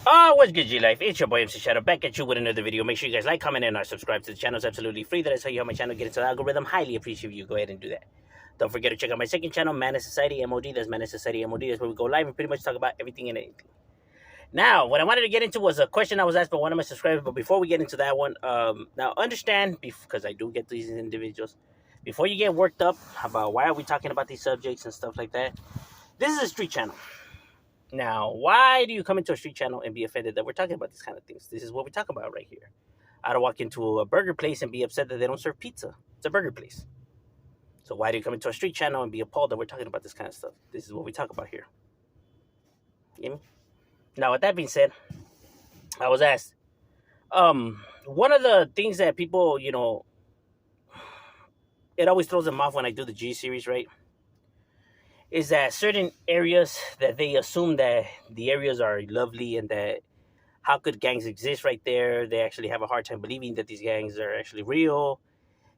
What's good, G Life? It's your boy MC Shadow back at you with another video. Make sure you guys like, comment, and subscribe to the channel. It's absolutely free. That is how you help my channel get into the algorithm. Highly appreciate you. Go ahead and do that. Don't forget to check out my second channel, Man of Society M.O.D. That's Man of Society M.O.D. That's where we go live and pretty much talk about everything and anything. Now, what I wanted to get into was a question I was asked by one of my subscribers. But before we get into that one, now understand, because I do get these individuals, before you get worked up about why are we talking about these subjects and stuff like that, this is a street channel. Now, why do you come into a street channel and be offended that we're talking about these kind of things? This is what we talk about right here. I don't walk into a burger place and be upset that they don't serve pizza. It's a burger place. So why do you come into a street channel and be appalled that we're talking about this kind of stuff? This is what we talk about here. You know? Now, with that being said, I was asked, one of the things that people, it always throws them off when I do the G series, right? Is that certain areas that they assume that the areas are lovely and that how could gangs exist right there? They actually have a hard time believing that these gangs are actually real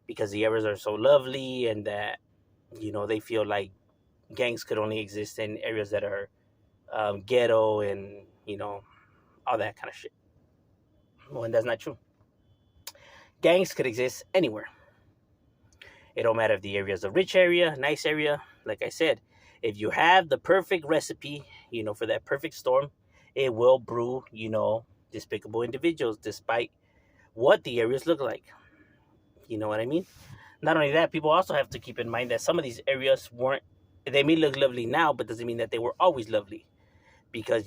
because the areas are so lovely and that, they feel like gangs could only exist in areas that are ghetto and, all that kind of shit. Well, and that's not true. Gangs could exist anywhere. It don't matter if the area is a rich area, nice area. Like I said, if you have the perfect recipe, for that perfect storm, it will brew, despicable individuals despite what the areas look like. You know what I mean? Not only that, people also have to keep in mind that some of these areas weren't, they may look lovely now, but doesn't mean that they were always lovely. Because,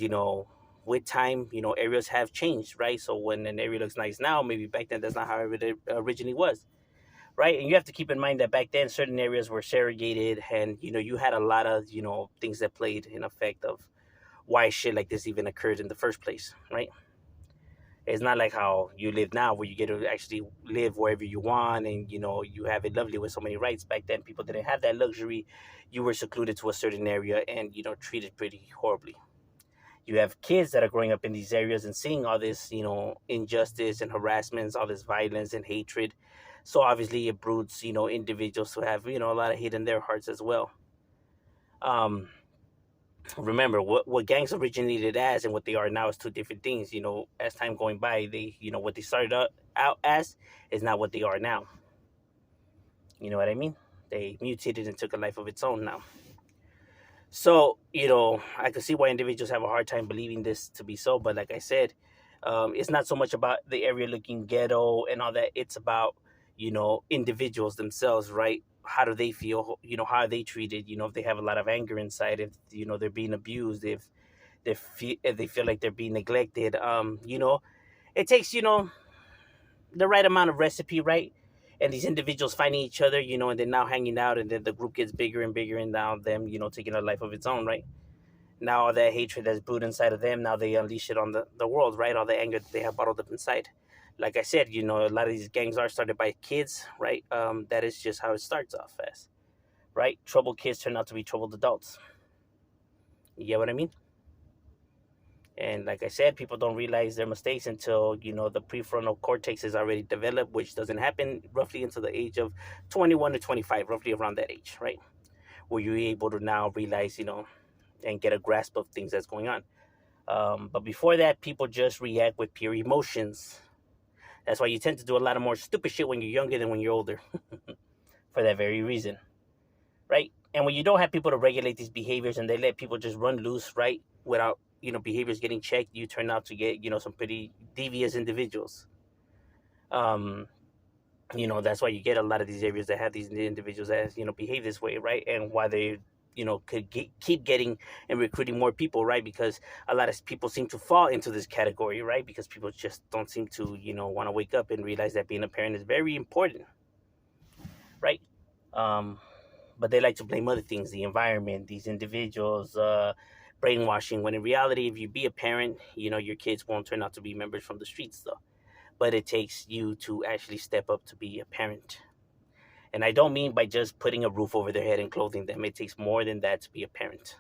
with time, areas have changed, right? So when an area looks nice now, maybe back then that's not how it originally was, right? And you have to keep in mind that back then certain areas were segregated and, you had a lot of, things that played in effect of why shit like this even occurred in the first place, right? It's not like how you live now where you get to actually live wherever you want and, you have it lovely with so many rights. Back then, people didn't have that luxury. You were secluded to a certain area and, treated pretty horribly. You have kids that are growing up in these areas and seeing all this, injustice and harassments, all this violence and hatred. So obviously it broods, individuals who have, a lot of hate in their hearts as well. Um, Remember what gangs originated as and what they are now is two different things. As time going by, they, what they started out as is not what they are now. You know what I mean? They mutated and took a life of its own now. So, I can see why individuals have a hard time believing this to be so. But like I said, it's not so much about the area looking ghetto and all that. It's about, individuals themselves, right? How do they feel? How are they treated? If they have a lot of anger inside, if, they're being abused, if they feel like they're being neglected. It takes, the right amount of recipe, right? And these individuals finding each other, and then now hanging out, and then the group gets bigger and bigger, and now them, taking a life of its own, right? Now all that hatred that's brewed inside of them, now they unleash it on the world, right? All the anger that they have bottled up inside. Like I said, a lot of these gangs are started by kids, right? That is just how it starts off as, right? Troubled kids turn out to be troubled adults. You get what I mean? And like I said, people don't realize their mistakes until, the prefrontal cortex is already developed, which doesn't happen roughly until the age of 21 to 25, roughly around that age, right? Where you're able to now realize, and get a grasp of things that's going on. But before that, people just react with pure emotions. That's why you tend to do a lot of more stupid shit when you're younger than when you're older, for that very reason, right? And when you don't have people to regulate these behaviors and they let people just run loose, right, without behaviors getting checked, you turn out to get some pretty devious individuals. Um, that's why you get a lot of these areas that have these individuals that behave this way, right? And why they could keep getting and recruiting more people, right? Because a lot of people seem to fall into this category, right? Because people just don't seem to want to wake up and realize that being a parent is very important, right? um but they like to blame other things, the environment, these individuals, brainwashing, when in reality, if you be a parent, your kids won't turn out to be members from the streets though. But it takes you to actually step up to be a parent. And I don't mean by just putting a roof over their head and clothing them. It takes more than that to be a parent,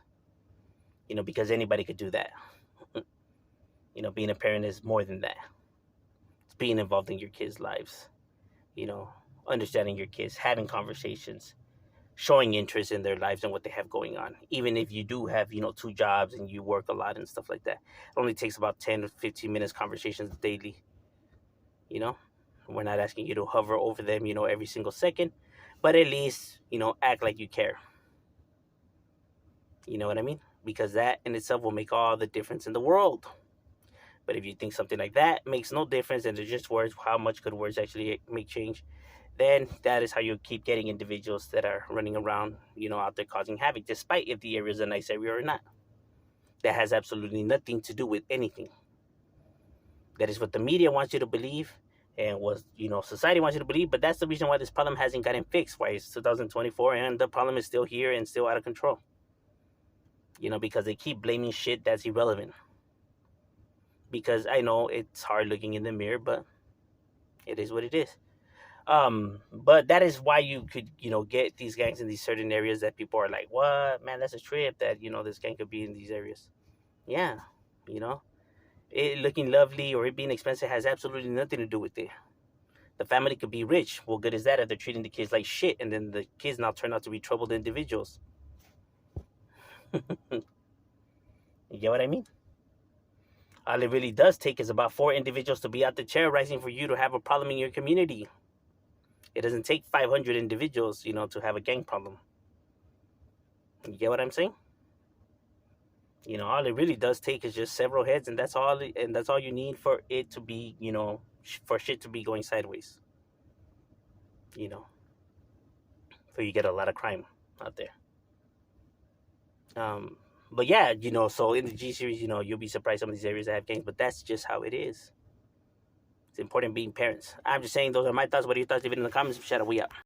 because anybody could do that. Being a parent is more than that. It's being involved in your kids' lives, you know understanding your kids, having conversations, showing interest in their lives and what they have going on. Even if you do have, 2 jobs and you work a lot and stuff like that, it only takes about 10 to 15 minutes conversations daily. You know, we're not asking you to hover over them, every single second, but at least, act like you care. You know what I mean? Because that in itself will make all the difference in the world. But if you think something like that makes no difference and they're just words, how much could words actually make change? Then that is how you keep getting individuals that are running around, out there causing havoc, despite if the area is a nice area or not. That has absolutely nothing to do with anything. That is what the media wants you to believe and what, society wants you to believe. But that's the reason why this problem hasn't gotten fixed, why it's 2024 and the problem is still here and still out of control. Because they keep blaming shit that's irrelevant. Because I know it's hard looking in the mirror, but it is what it is. But that is why you could, get these gangs in these certain areas that people are like, what, man, that's a trip that, this gang could be in these areas. Yeah, you know, it looking lovely or it being expensive has absolutely nothing to do with it. The family could be rich. Well, good is that if they're treating the kids like shit and then the kids now turn out to be troubled individuals. You get what I mean? All it really does take is about 4 individuals to be out there terrorizing for you to have a problem in your community. It doesn't take 500 individuals, to have a gang problem. You get what I'm saying? All it really does take is just several heads, and that's all you need for it to be, for shit to be going sideways. You know, for you get a lot of crime out there. Um, but yeah, so in the G series, you'll be surprised some of these areas that have gangs, but that's just how it is. It's important being parents. I'm just saying those are my thoughts. What are your thoughts? Leave it in the comments. Shout out, we out.